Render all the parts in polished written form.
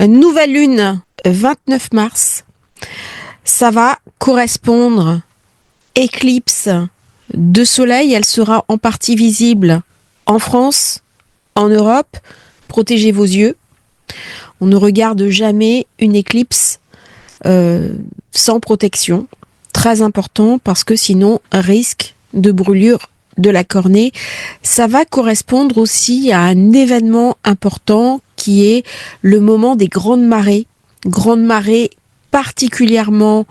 Nouvelle lune, 29 mars. Ça va correspondre éclipse de soleil. Elle sera en partie visible en France, en Europe. Protégez vos yeux. On ne regarde jamais une éclipse sans protection. Très important parce que sinon, risque de brûlure de la cornée. Ça va correspondre aussi à un événement important qui est le moment des grandes marées. Grandes marées particulièrement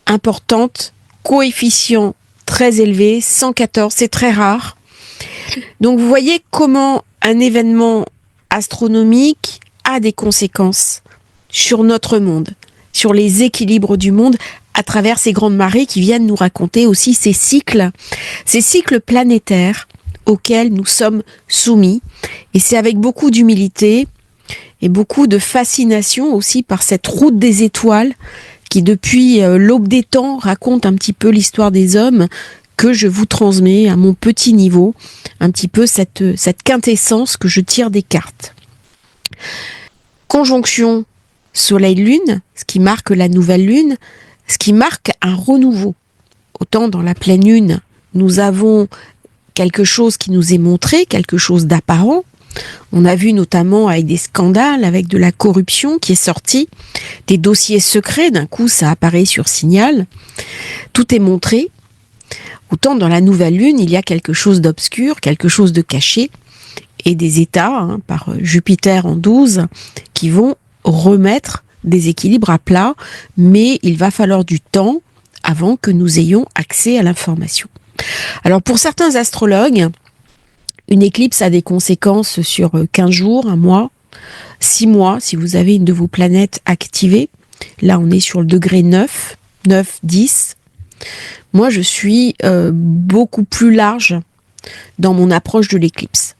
importantes, coefficient très élevé, 114, c'est très rare. Donc vous voyez comment un événement astronomique a des conséquences sur notre monde, sur les équilibres du monde, à travers ces grandes marées qui viennent nous raconter aussi ces cycles planétaires auxquels nous sommes soumis. Et c'est avec beaucoup d'humilité et beaucoup de fascination aussi par cette route des étoiles qui, depuis l'aube des temps, raconte un petit peu l'histoire des hommes, que je vous transmets à mon petit niveau, un petit peu cette quintessence que je tire des cartes. Conjonction Soleil-Lune, ce qui marque la nouvelle lune, ce qui marque un renouveau. Autant dans la pleine lune, nous avons quelque chose qui nous est montré, quelque chose d'apparent. On a vu notamment avec des scandales, avec de la corruption qui est sortie, des dossiers secrets, d'un coup ça apparaît sur Signal. Tout est montré. Autant dans la nouvelle lune, il y a quelque chose d'obscur, quelque chose de caché, et des états, par Jupiter en 12, qui vont remettre des équilibres à plat, mais il va falloir du temps avant que nous ayons accès à l'information. Alors pour certains astrologues, une éclipse a des conséquences sur 15 jours, un mois, 6 mois, si vous avez une de vos planètes activées. Là, on est sur le degré 9, 10. Moi, je suis beaucoup plus large dans mon approche de l'éclipse.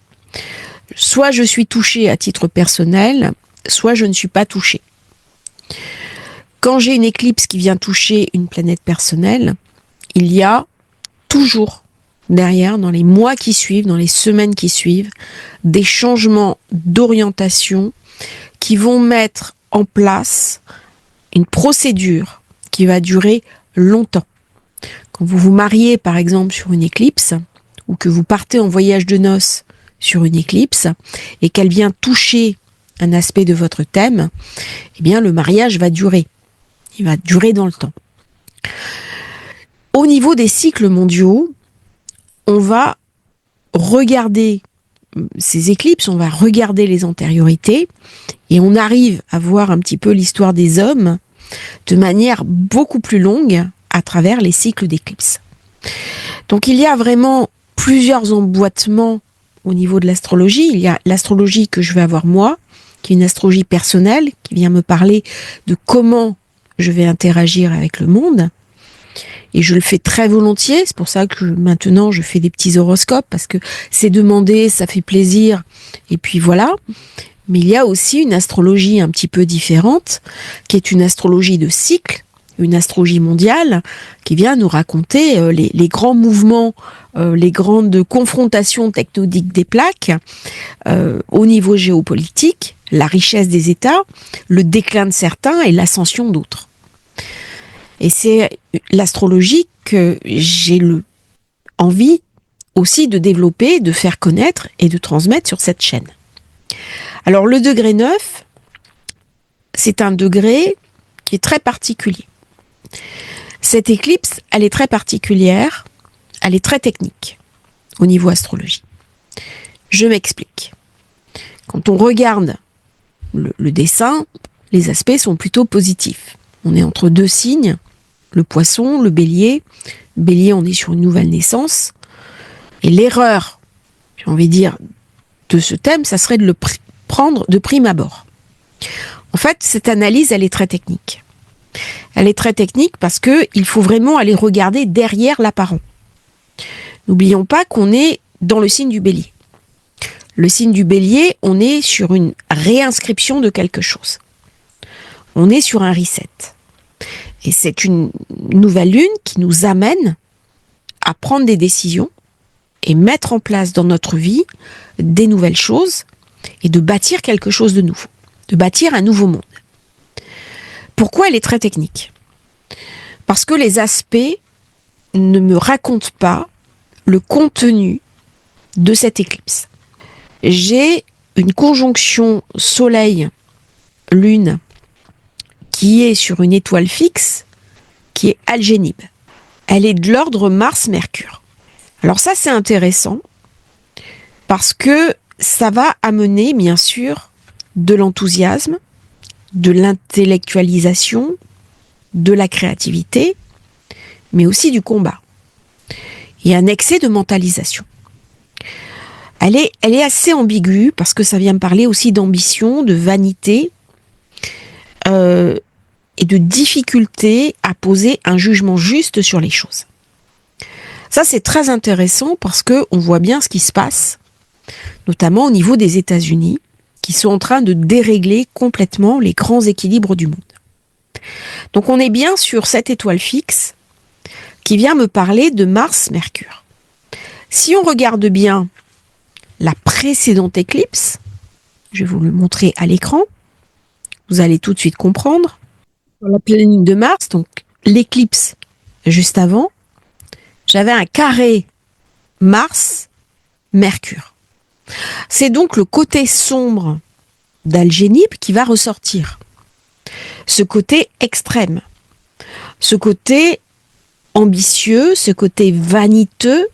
Soit je suis touchée à titre personnel, soit je ne suis pas touchée. Quand j'ai une éclipse qui vient toucher une planète personnelle, il y a toujours derrière, dans les mois qui suivent, dans les semaines qui suivent, des changements d'orientation qui vont mettre en place une procédure qui va durer longtemps. Quand vous vous mariez, par exemple, sur une éclipse, ou que vous partez en voyage de noces sur une éclipse, et qu'elle vient toucher un aspect de votre thème, eh bien, le mariage va durer. Il va durer dans le temps. Au niveau des cycles mondiaux, on va regarder ces éclipses, on va regarder les antériorités, et on arrive à voir un petit peu l'histoire des hommes de manière beaucoup plus longue à travers les cycles d'éclipses. Donc il y a vraiment plusieurs emboîtements au niveau de l'astrologie. Il y a l'astrologie que je vais avoir moi, qui est une astrologie personnelle, qui vient me parler de comment je vais interagir avec le monde. Et je le fais très volontiers, c'est pour ça que maintenant je fais des petits horoscopes, parce que c'est demandé, ça fait plaisir, et puis voilà. Mais il y a aussi une astrologie un petit peu différente, qui est une astrologie de cycle, une astrologie mondiale, qui vient nous raconter les grands mouvements, les grandes confrontations tectoniques des plaques, au niveau géopolitique, la richesse des États, le déclin de certains et l'ascension d'autres. Et c'est l'astrologie que j'ai envie aussi de développer, de faire connaître et de transmettre sur cette chaîne. Alors le degré 9, c'est un degré qui est très particulier. Cette éclipse, elle est très particulière, elle est très technique au niveau astrologie. Je m'explique. Quand on regarde le dessin, les aspects sont plutôt positifs. On est entre deux signes, le poisson, le bélier. Bélier, on est sur une nouvelle naissance. Et l'erreur, j'ai envie de dire, de ce thème, ça serait de le prendre de prime abord. En fait, cette analyse, elle est très technique. Elle est très technique parce que il faut vraiment aller regarder derrière l'apparent. N'oublions pas qu'on est dans le signe du bélier. Le signe du bélier, on est sur une réinscription de quelque chose. On est sur un reset. Et c'est une nouvelle lune qui nous amène à prendre des décisions et mettre en place dans notre vie des nouvelles choses et de bâtir quelque chose de nouveau. de bâtir un nouveau monde. Pourquoi elle est très technique? Parce que les aspects ne me racontent pas le contenu de cette éclipse. J'ai une conjonction Soleil-Lune qui est sur une étoile fixe qui est Algénib. Elle est de l'ordre Mars-Mercure. Alors ça, c'est intéressant parce que ça va amener, bien sûr, de l'enthousiasme, de l'intellectualisation, de la créativité, mais aussi du combat. Et un excès de mentalisation. Elle est assez ambiguë parce que ça vient me parler aussi d'ambition, de vanité et de difficulté à poser un jugement juste sur les choses. Ça, c'est très intéressant parce que on voit bien ce qui se passe, notamment au niveau des États-Unis, qui sont en train de dérégler complètement les grands équilibres du monde. Donc on est bien sur cette étoile fixe qui vient me parler de Mars-Mercure. Si on regarde bien la précédente éclipse, je vais vous le montrer à l'écran, vous allez tout de suite comprendre. Dans la pleine lune de Mars, donc l'éclipse juste avant, j'avais un carré Mars-Mercure. C'est donc le côté sombre d'Algénib qui va ressortir. Ce côté extrême, ce côté ambitieux, ce côté vaniteux,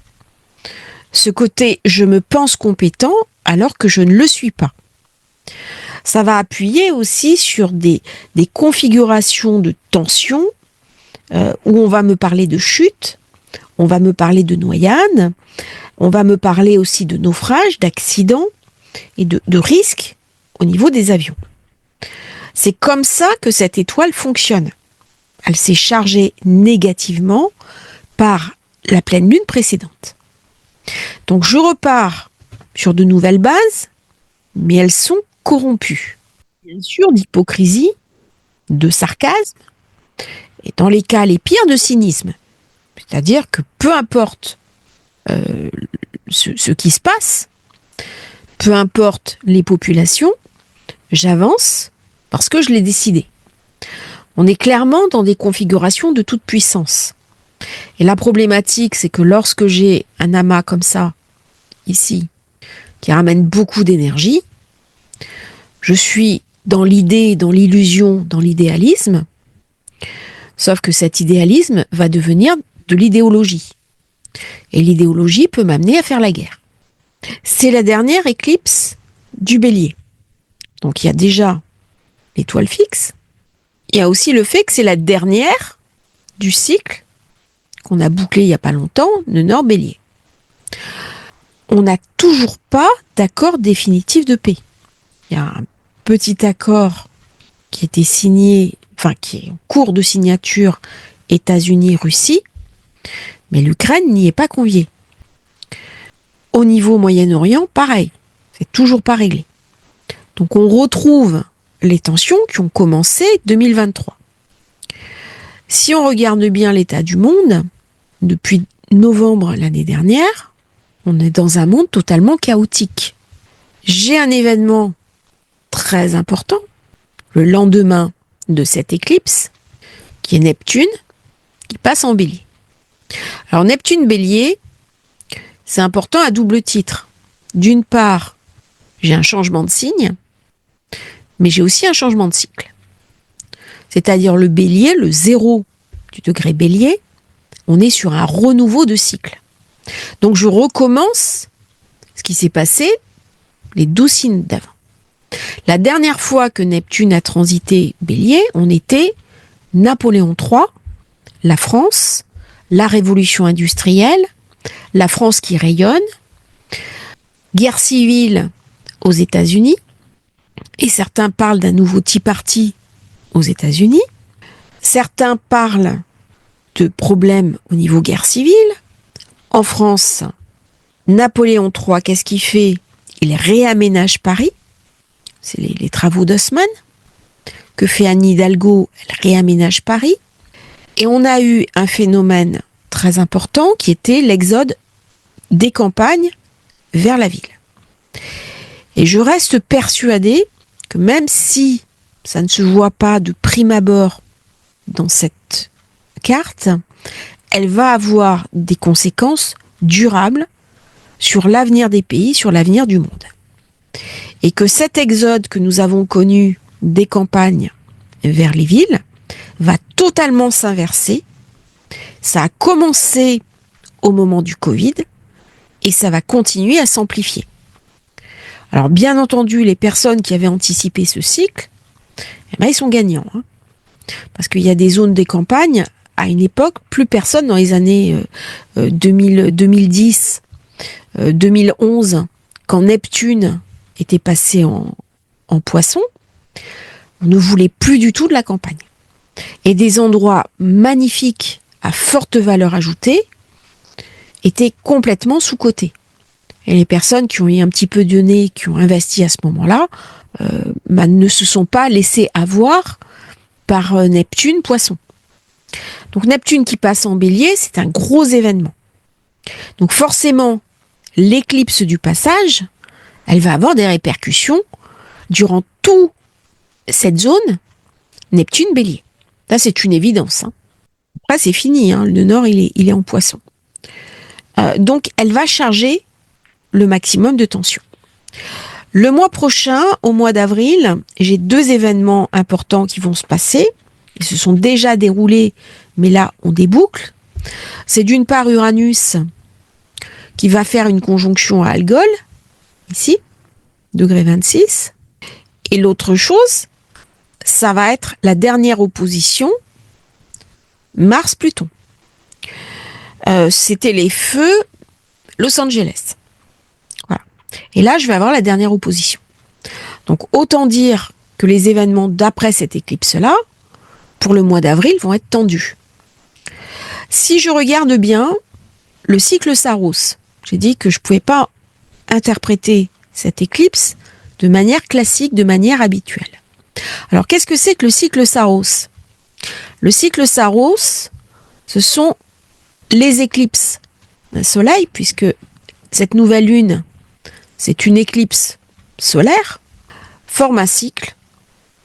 ce côté je me pense compétent alors que je ne le suis pas. Ça va appuyer aussi sur des configurations de tension où on va me parler de chute, on va me parler de noyade, on va me parler aussi de naufrage, d'accident et de risques au niveau des avions. C'est comme ça que cette étoile fonctionne. Elle s'est chargée négativement par la pleine lune précédente. Donc je repars sur de nouvelles bases, mais elles sont corrompues. Bien sûr, d'hypocrisie, de sarcasme, et dans les cas les pires, de cynisme. C'est-à-dire que peu importe ce qui se passe, peu importe les populations, j'avance parce que je l'ai décidé. On est clairement dans des configurations de toute puissance. Et la problématique, c'est que lorsque j'ai un amas comme ça, ici, qui ramène beaucoup d'énergie, je suis dans l'idée, dans l'illusion, dans l'idéalisme, sauf que cet idéalisme va devenir de l'idéologie. Et l'idéologie peut m'amener à faire la guerre. C'est la dernière éclipse du Bélier. Donc il y a déjà l'étoile fixe. Il y a aussi le fait que c'est la dernière du cycle qu'on a bouclé il n'y a pas longtemps, de Nord-Bélier. On n'a toujours pas d'accord définitif de paix. Il y a un petit accord qui a été signé, qui est en cours de signature États-Unis-Russie, mais l'Ukraine n'y est pas conviée. Au niveau Moyen-Orient, pareil, c'est toujours pas réglé. Donc on retrouve les tensions qui ont commencé 2023. Si on regarde bien l'état du monde, depuis novembre l'année dernière, on est dans un monde totalement chaotique. J'ai un événement très important, le lendemain de cette éclipse, qui est Neptune, qui passe en Bélier. Alors Neptune-Bélier, c'est important à double titre. D'une part, j'ai un changement de signe, mais j'ai aussi un changement de cycle. C'est-à-dire le Bélier, le 0 du degré Bélier, on est sur un renouveau de cycle. Donc je recommence ce qui s'est passé les 12 signes d'avant. La dernière fois que Neptune a transité Bélier, on était Napoléon III, la France, la révolution industrielle, la France qui rayonne, guerre civile aux États-Unis, et certains parlent d'un nouveau Tea Party aux États-Unis, certains parlent de problèmes au niveau guerre civile. En France, Napoléon III, qu'est-ce qu'il fait? Il réaménage Paris, c'est les travaux d'Haussmann. Que fait Anne Hidalgo? Elle réaménage Paris. Et on a eu un phénomène très important qui était l'exode des campagnes vers la ville. Et je reste persuadée que même si ça ne se voit pas de prime abord dans cette carte, elle va avoir des conséquences durables sur l'avenir des pays, sur l'avenir du monde. Et que cet exode que nous avons connu des campagnes vers les villes va totalement s'inverser. Ça a commencé au moment du Covid et ça va continuer à s'amplifier. Alors bien entendu, les personnes qui avaient anticipé ce cycle, eh ben, ils sont gagnants. Parce qu'il y a des zones des campagnes, à une époque, plus personne dans les années 2010, 2011, quand Neptune était passé en poisson, on ne voulait plus du tout de la campagne. Et des endroits magnifiques à forte valeur ajoutée étaient complètement sous-cotés. Et les personnes qui ont eu un petit peu de nez, qui ont investi à ce moment-là, ne se sont pas laissées avoir par Neptune poisson. Donc Neptune qui passe en bélier, c'est un gros événement. Donc forcément, l'éclipse du passage, elle va avoir des répercussions durant toute cette zone Neptune bélier. Là, c'est une évidence. Après, c'est fini. Le nord, il est en poisson. Donc, elle va charger le maximum de tension. Le mois prochain, au mois d'avril, j'ai 2 événements importants qui vont se passer. Ils se sont déjà déroulés, mais là, on déboucle. C'est d'une part Uranus qui va faire une conjonction à Algol, ici, degré 26. Et l'autre chose, ça va être la dernière opposition Mars-Pluton. C'était les feux Los Angeles. Voilà. Et là, je vais avoir la dernière opposition. Donc, autant dire que les événements d'après cette éclipse-là, pour le mois d'avril, vont être tendus. Si je regarde bien le cycle Saros, j'ai dit que je ne pouvais pas interpréter cette éclipse de manière classique, de manière habituelle. Alors, qu'est-ce que c'est que le cycle Saros ? Le cycle Saros, ce sont les éclipses d'un soleil, puisque cette nouvelle lune, c'est une éclipse solaire, forme un cycle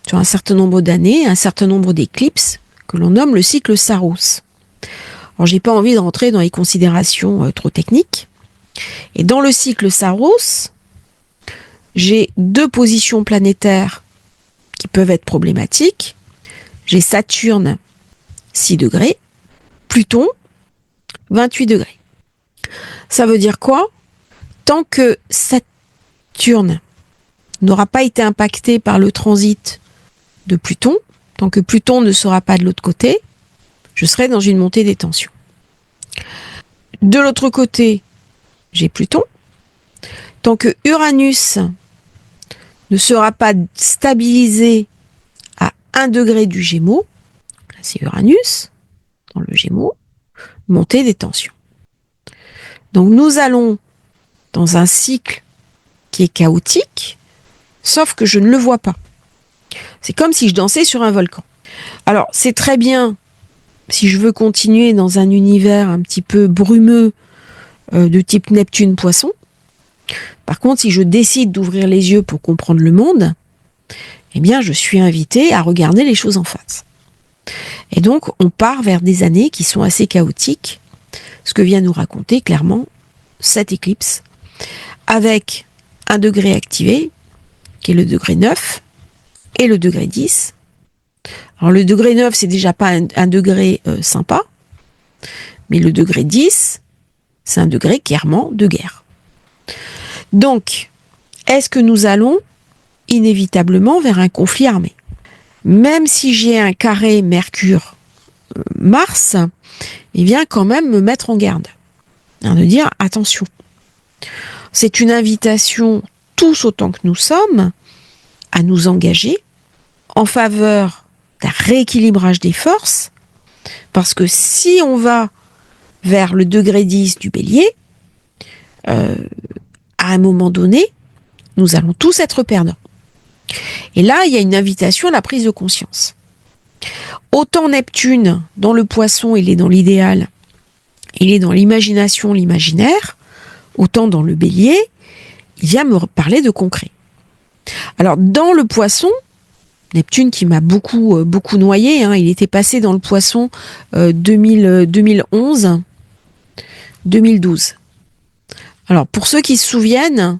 sur un certain nombre d'années, un certain nombre d'éclipses, que l'on nomme le cycle Saros. Alors, j'ai pas envie de rentrer dans les considérations trop techniques. Et dans le cycle Saros, j'ai 2 positions planétaires qui peuvent être problématiques. J'ai Saturne, 6 degrés, Pluton, 28 degrés. Ça veut dire quoi ? Tant que Saturne n'aura pas été impacté par le transit de Pluton, tant que Pluton ne sera pas de l'autre côté, je serai dans une montée des tensions. De l'autre côté, j'ai Pluton. Tant que Uranus ne sera pas stabilisé à 1 degré du Gémeaux, là c'est Uranus, dans le Gémeaux, montée des tensions. Donc nous allons dans un cycle qui est chaotique, sauf que je ne le vois pas. C'est comme si je dansais sur un volcan. Alors c'est très bien si je veux continuer dans un univers un petit peu brumeux de type Neptune-Poisson. Par contre, si je décide d'ouvrir les yeux pour comprendre le monde, eh bien, je suis invitée à regarder les choses en face. Et donc, on part vers des années qui sont assez chaotiques, ce que vient nous raconter clairement cette éclipse, avec un degré activé, qui est le degré 9, et le degré 10. Alors, le degré 9, c'est déjà pas un degré sympa, mais le degré 10, c'est un degré clairement de guerre. Donc, est-ce que nous allons inévitablement vers un conflit armé ? Même si j'ai un carré Mercure-Mars, il vient quand même me mettre en garde. De dire, attention, c'est une invitation, tous autant que nous sommes, à nous engager en faveur d'un rééquilibrage des forces, parce que si on va vers le degré 10 du Bélier, à un moment donné, nous allons tous être perdants. Et là, il y a une invitation à la prise de conscience. Autant Neptune, dans le Poisson, il est dans l'idéal, il est dans l'imagination, l'imaginaire, autant dans le Bélier, il vient me parler de concret. Alors, dans le Poisson, Neptune qui m'a beaucoup noyé, hein, il était passé dans le Poisson 2011, 2012. Alors, pour ceux qui se souviennent,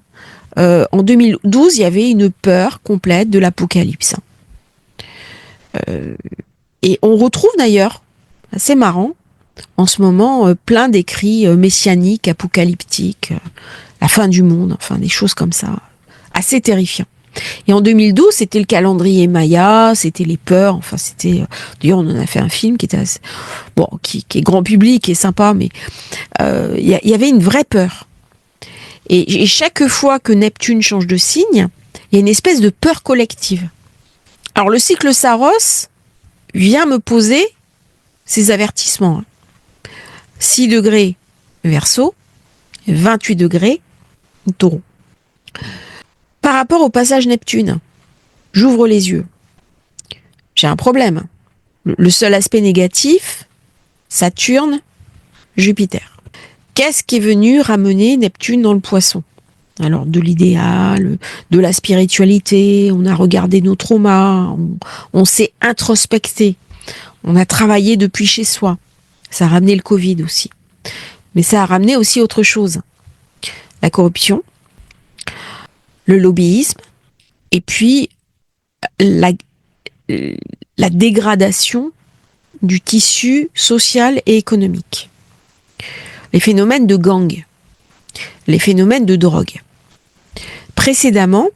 en 2012, il y avait une peur complète de l'apocalypse. Et on retrouve d'ailleurs, assez marrant, en ce moment, plein d'écrits messianiques, apocalyptiques, la fin du monde, enfin des choses comme ça, assez terrifiants. Et en 2012, c'était le calendrier Maya, c'était les peurs, enfin c'était... d'ailleurs, on en a fait un film qui était assez, bon, qui est grand public, qui est sympa, mais il y avait une vraie peur. Et chaque fois que Neptune change de signe, il y a une espèce de peur collective. Alors le cycle Saros vient me poser ces avertissements. 6 degrés Verseau, 28 degrés Taureau. Par rapport au passage Neptune, j'ouvre les yeux. J'ai un problème. Le seul aspect négatif, Saturne, Jupiter. Qu'est-ce qui est venu ramener Neptune dans le Poisson? Alors, de l'idéal, de la spiritualité, on a regardé nos traumas, on s'est introspecté, on a travaillé depuis chez soi. Ça a ramené le Covid aussi. Mais ça a ramené aussi autre chose. La corruption, le lobbyisme, et puis la dégradation du tissu social et économique. Les phénomènes de gang, les phénomènes de drogue. Précédemment,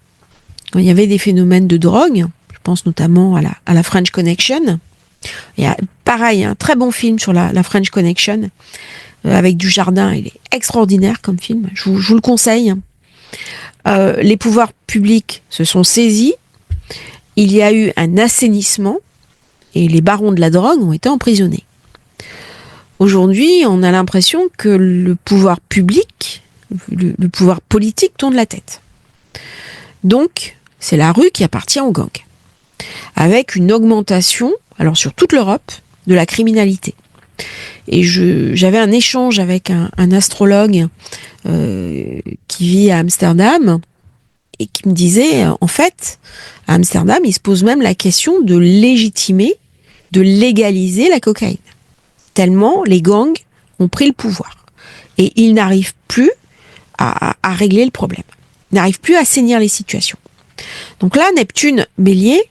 quand il y avait des phénomènes de drogue, je pense notamment à la French Connection, il y a pareil, un très bon film sur la French Connection, avec Dujardin, il est extraordinaire comme film, je vous le conseille. Les pouvoirs publics se sont saisis, il y a eu un assainissement, et les barons de la drogue ont été emprisonnés. Aujourd'hui, on a l'impression que le pouvoir public, le pouvoir politique tourne la tête. Donc, c'est la rue qui appartient aux gangs. Avec une augmentation, alors sur toute l'Europe, de la criminalité. Et j'avais un échange avec un astrologue qui vit à Amsterdam et qui me disait, en fait, à Amsterdam, il se pose même la question de légitimer, de légaliser la cocaïne. Tellement les gangs ont pris le pouvoir. Et ils n'arrivent plus à régler le problème. Ils n'arrivent plus à assainir les situations. Donc là, Neptune, Bélier,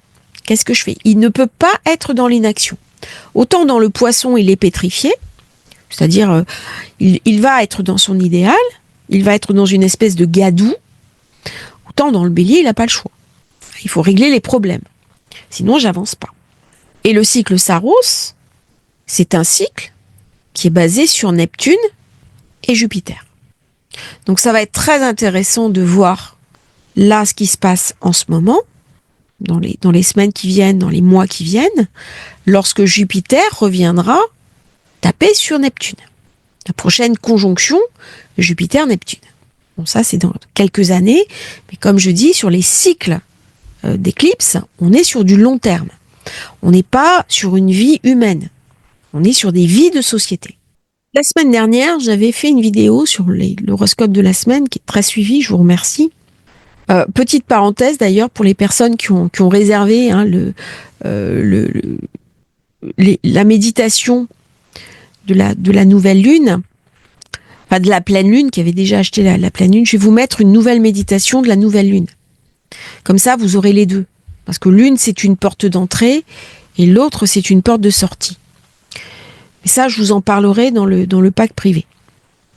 qu'est-ce que je fais? Il ne peut pas être dans l'inaction. Autant dans le Poisson, il est pétrifié, c'est-à-dire il va être dans son idéal, il va être dans une espèce de gadou, autant dans le Bélier, il n'a pas le choix. Il faut régler les problèmes. Sinon, j'avance pas. Et le cycle Saros, c'est un cycle qui est basé sur Neptune et Jupiter. Donc ça va être très intéressant de voir là ce qui se passe en ce moment, dans les semaines qui viennent, dans les mois qui viennent, lorsque Jupiter reviendra taper sur Neptune. La prochaine conjonction Jupiter-Neptune. Bon, ça c'est dans quelques années, mais comme je dis, sur les cycles d'éclipse, on est sur du long terme. On n'est pas sur une vie humaine. On est sur des vies de société. La semaine dernière, j'avais fait une vidéo sur l'horoscope de la semaine qui est très suivie, je vous remercie. Petite parenthèse d'ailleurs pour les personnes qui ont réservé la méditation de la nouvelle lune, enfin de la pleine lune, qui avait déjà acheté la pleine lune. Je vais vous mettre une nouvelle méditation de la nouvelle lune. Comme ça, vous aurez les deux. Parce que l'une, c'est une porte d'entrée et l'autre, c'est une porte de sortie. Et ça, je vous en parlerai dans le pack privé.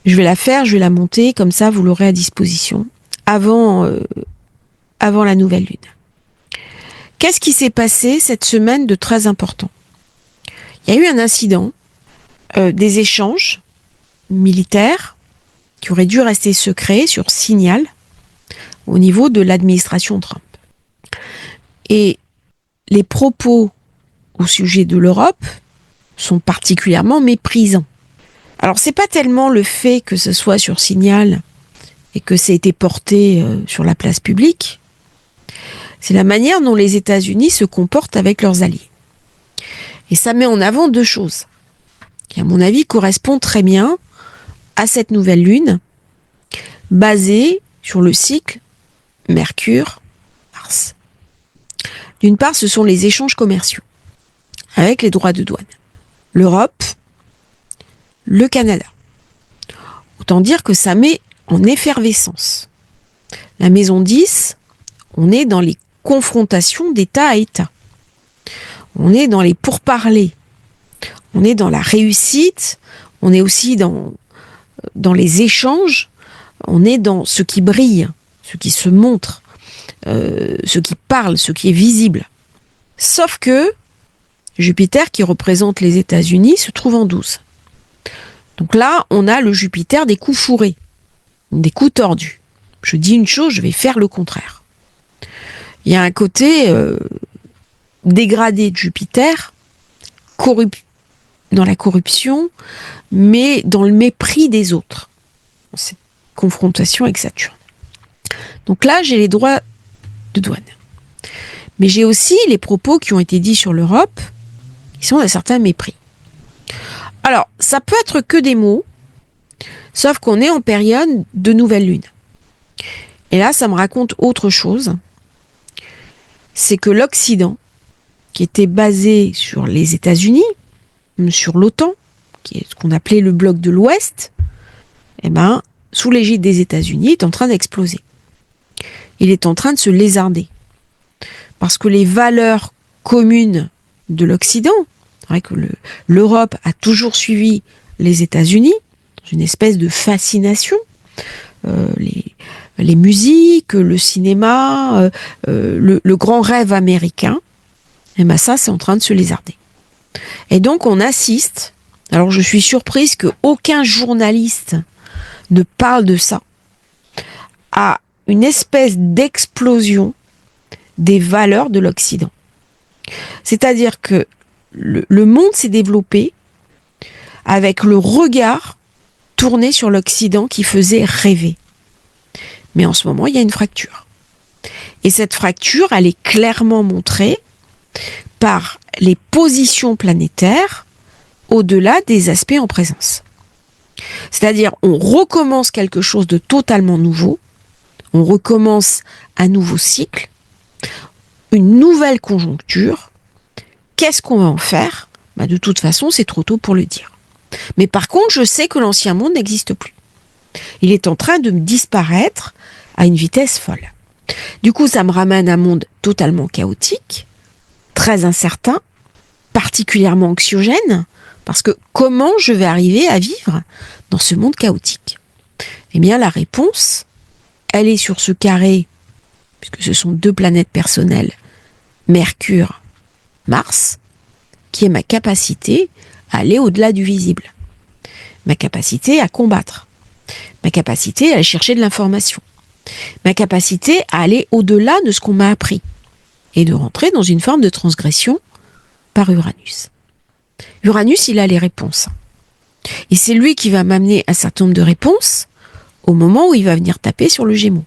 Je vais la faire, je vais la monter, comme ça, vous l'aurez à disposition avant la nouvelle lune. Qu'est-ce qui s'est passé cette semaine de très important? Il y a eu un incident, des échanges militaires qui auraient dû rester secrets sur Signal au niveau de l'administration Trump. Et les propos au sujet de l'Europe sont particulièrement méprisants. Alors, c'est pas tellement le fait que ce soit sur Signal et que ça ait été porté sur la place publique, c'est la manière dont les États-Unis se comportent avec leurs alliés. Et ça met en avant deux choses, qui à mon avis correspondent très bien à cette nouvelle lune, basée sur le cycle Mercure, commerce. D'une part, ce sont les échanges commerciaux avec les droits de douane. L'Europe, le Canada. Autant dire que ça met en effervescence. La maison 10, on est dans les confrontations d'État à État. On est dans les pourparlers. On est dans la réussite. On est aussi dans les échanges. On est dans ce qui brille, ce qui se montre, ce qui parle, ce qui est visible. Sauf que Jupiter, qui représente les États-Unis, se trouve en 12. Donc là, on a le Jupiter des coups fourrés, des coups tordus. Je dis une chose, je vais faire le contraire. Il y a un côté dégradé de Jupiter, dans la corruption, mais dans le mépris des autres. Cette confrontation avec Saturne. Donc là, j'ai les droits de douane. Mais j'ai aussi les propos qui ont été dits sur l'Europe, qui sont d'un certain mépris. Alors, ça peut être que des mots, sauf qu'on est en période de nouvelle lune. Et là, ça me raconte autre chose. C'est que l'Occident, qui était basé sur les États-Unis, sur l'OTAN, qui est ce qu'on appelait le bloc de l'Ouest, sous l'égide des États-Unis, est en train d'exploser. Il est en train de se lézarder. Parce que les valeurs communes de l'Occident, c'est vrai que l'Europe a toujours suivi les États-Unis, dans une espèce de fascination, les musiques, le cinéma, le grand rêve américain, ça, c'est en train de se lézarder. Et donc, on assiste, alors je suis surprise qu'aucun journaliste ne parle de ça, à une espèce d'explosion des valeurs de l'Occident. C'est-à-dire que le monde s'est développé avec le regard tourné sur l'Occident qui faisait rêver. Mais en ce moment, il y a une fracture. Et cette fracture, elle est clairement montrée par les positions planétaires au-delà des aspects en présence. C'est-à-dire, on recommence quelque chose de totalement nouveau, on recommence un nouveau cycle, une nouvelle conjoncture. Qu'est-ce qu'on va en faire ? De toute façon, c'est trop tôt pour le dire. Mais par contre, je sais que l'ancien monde n'existe plus. Il est en train de disparaître à une vitesse folle. Du coup, ça me ramène à un monde totalement chaotique, très incertain, particulièrement anxiogène, parce que comment je vais arriver à vivre dans ce monde chaotique ? Eh bien, la réponse, elle est sur ce carré, puisque ce sont deux planètes personnelles, Mercure, Mars, qui est ma capacité à aller au-delà du visible, ma capacité à combattre, ma capacité à aller chercher de l'information, ma capacité à aller au-delà de ce qu'on m'a appris, et de rentrer dans une forme de transgression par Uranus. Uranus, il a les réponses. Et c'est lui qui va m'amener un certain nombre de réponses au moment où il va venir taper sur le Gémeaux.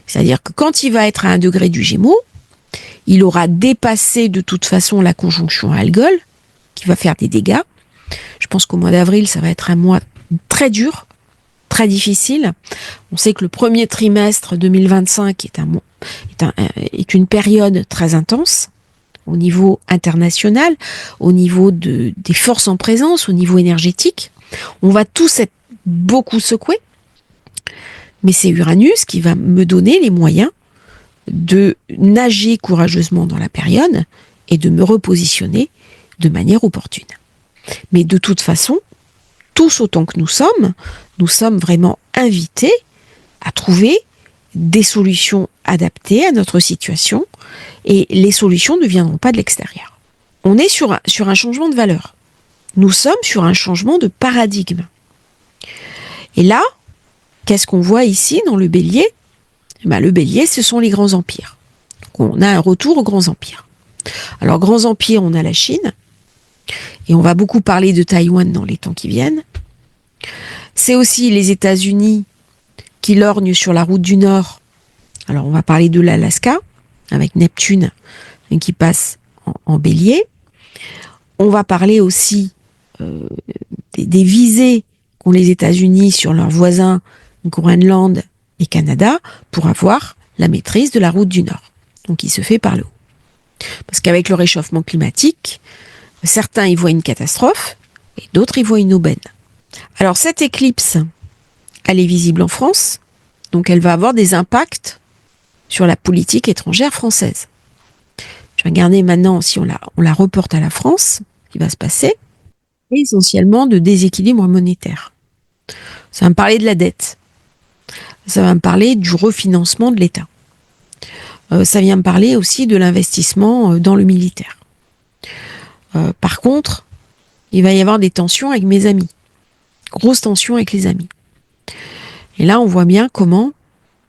C'est-à-dire que quand il va être à 1 degré du Gémeaux, il aura dépassé de toute façon la conjonction à Algol, qui va faire des dégâts. Je pense qu'au mois d'avril, ça va être un mois très dur, très difficile. On sait que le premier trimestre 2025 est une période très intense au niveau international, au niveau des forces en présence, au niveau énergétique. On va tous être beaucoup secoués, mais c'est Uranus qui va me donner les moyens de nager courageusement dans la période et de me repositionner de manière opportune. Mais de toute façon, tous autant que nous sommes vraiment invités à trouver des solutions adaptées à notre situation, et les solutions ne viendront pas de l'extérieur. On est sur un changement de valeur. Nous sommes sur un changement de paradigme. Et là, qu'est-ce qu'on voit ici dans le Bélier ? Le Bélier, ce sont les grands empires. Donc on a un retour aux grands empires. Alors, grands empires, on a la Chine, et on va beaucoup parler de Taïwan dans les temps qui viennent. C'est aussi les États-Unis qui lorgnent sur la route du Nord. Alors, on va parler de l'Alaska, avec Neptune qui passe en Bélier. On va parler aussi des visées qu'ont les États-Unis sur leurs voisins Groenland et Canada pour avoir la maîtrise de la route du Nord, donc qui se fait par le haut. Parce qu'avec le réchauffement climatique, certains y voient une catastrophe et d'autres y voient une aubaine. Alors cette éclipse, elle est visible en France, donc elle va avoir des impacts sur la politique étrangère française. Je vais regarder maintenant si on la reporte à la France, ce qui va se passer, essentiellement de déséquilibre monétaire. Ça va me parler de la dette. Ça va me parler du refinancement de l'État. Ça vient me parler aussi de l'investissement dans le militaire. Par contre, il va y avoir des tensions avec mes amis. Grosse tension avec les amis. Et là, on voit bien comment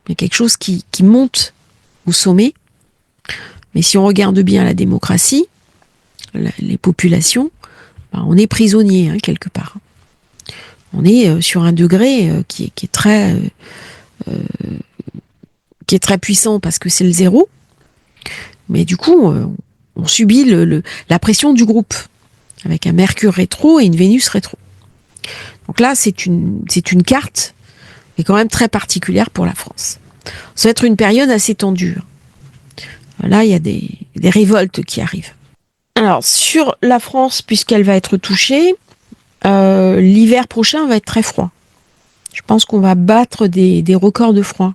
il y a quelque chose qui monte au sommet. Mais si on regarde bien la démocratie, les populations, on est prisonnier quelque part. On est sur un degré qui est très puissant parce que c'est le zéro. Mais du coup, on subit la pression du groupe avec un Mercure rétro et une Vénus rétro. Donc là, c'est une carte qui est quand même très particulière pour la France. Ça va être une période assez tendue. Là, il y a des révoltes qui arrivent. Alors, sur la France, puisqu'elle va être touchée, l'hiver prochain va être très froid. Je pense qu'on va battre des records de froid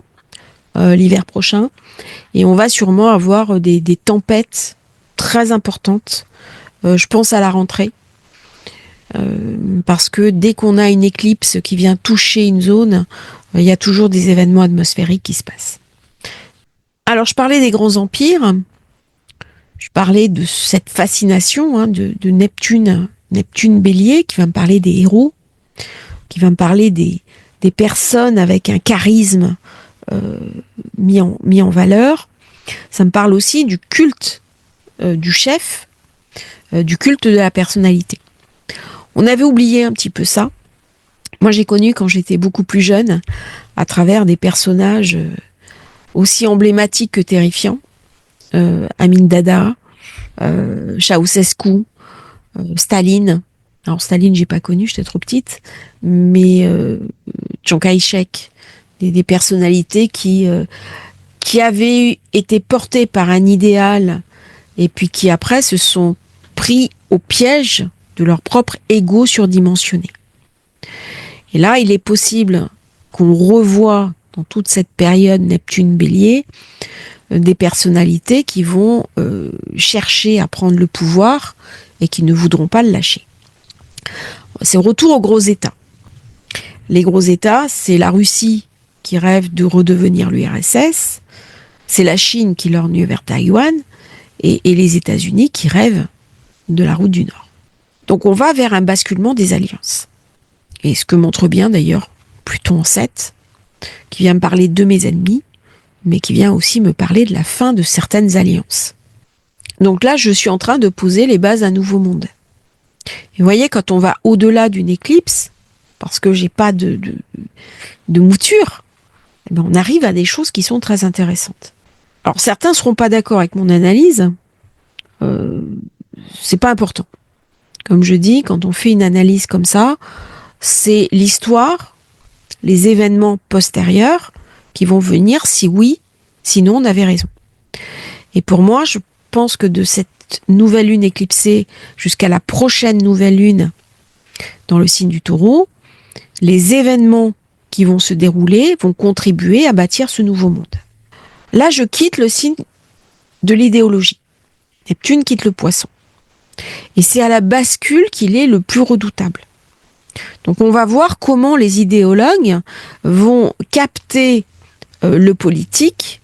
l'hiver prochain. Et on va sûrement avoir des tempêtes très importantes. Je pense à la rentrée. Parce que dès qu'on a une éclipse qui vient toucher une zone, il y a toujours des événements atmosphériques qui se passent. Alors, je parlais des grands empires. Je parlais de cette fascination de Neptune Bélier, qui va me parler des héros, qui va me parler des personnes avec un charisme mis en valeur. Ça me parle aussi du culte du chef, du culte de la personnalité. On avait oublié un petit peu ça. Moi, j'ai connu quand j'étais beaucoup plus jeune, à travers des personnages aussi emblématiques que terrifiants. Amin Dada, Ceausescu, Staline. Alors Staline, j'ai pas connu, j'étais trop petite, mais Chiang Kai-shek, des personnalités qui avaient été portées par un idéal et puis qui après se sont pris au piège de leur propre ego surdimensionné. Et là, il est possible qu'on revoie dans toute cette période Neptune-Bélier des personnalités qui vont chercher à prendre le pouvoir et qui ne voudront pas le lâcher. C'est retour aux gros États. Les gros États, c'est la Russie qui rêve de redevenir l'URSS, c'est la Chine qui lorgne vers Taïwan et les États-Unis qui rêvent de la route du Nord. Donc on va vers un basculement des alliances. Et ce que montre bien d'ailleurs Pluton en 7, qui vient me parler de mes ennemis, mais qui vient aussi me parler de la fin de certaines alliances. Donc là, je suis en train de poser les bases d'un nouveau monde. Et vous voyez, quand on va au-delà d'une éclipse, parce que j'ai pas de mouture, on arrive à des choses qui sont très intéressantes. Alors certains seront pas d'accord avec mon analyse, c'est pas important. Comme je dis, quand on fait une analyse comme ça, c'est l'histoire, les événements postérieurs qui vont venir si oui, sinon on avait raison. Et pour moi, je pense que de cette nouvelle lune éclipsée jusqu'à la prochaine nouvelle lune dans le signe du Taureau, les événements qui vont se dérouler vont contribuer à bâtir ce nouveau monde. Là, je quitte le signe de l'idéologie. Neptune quitte le Poisson. Et c'est à la bascule qu'il est le plus redoutable. Donc on va voir comment les idéologues vont capter le politique,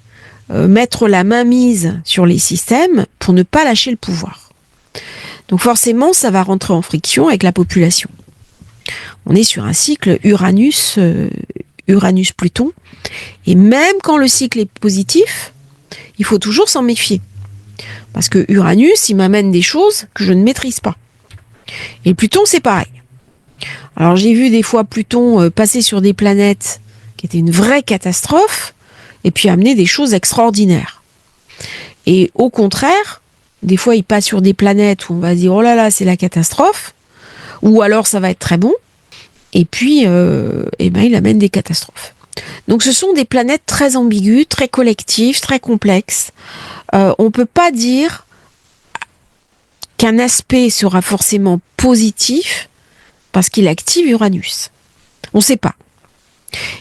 mettre la mainmise sur les systèmes pour ne pas lâcher le pouvoir. Donc forcément, ça va rentrer en friction avec la population. On est sur un cycle Uranus-Pluton, et même quand le cycle est positif, il faut toujours s'en méfier. Parce que Uranus, il m'amène des choses que je ne maîtrise pas. Et Pluton, c'est pareil. Alors j'ai vu des fois Pluton passer sur des planètes qui étaient une vraie catastrophe, et puis amener des choses extraordinaires. Et au contraire, des fois il passe sur des planètes où on va se dire oh là là, c'est la catastrophe, ou alors ça va être très bon, et puis il amène des catastrophes. Donc ce sont des planètes très ambiguës, très collectives, très complexes. On ne peut pas dire qu'un aspect sera forcément positif parce qu'il active Uranus. On ne sait pas.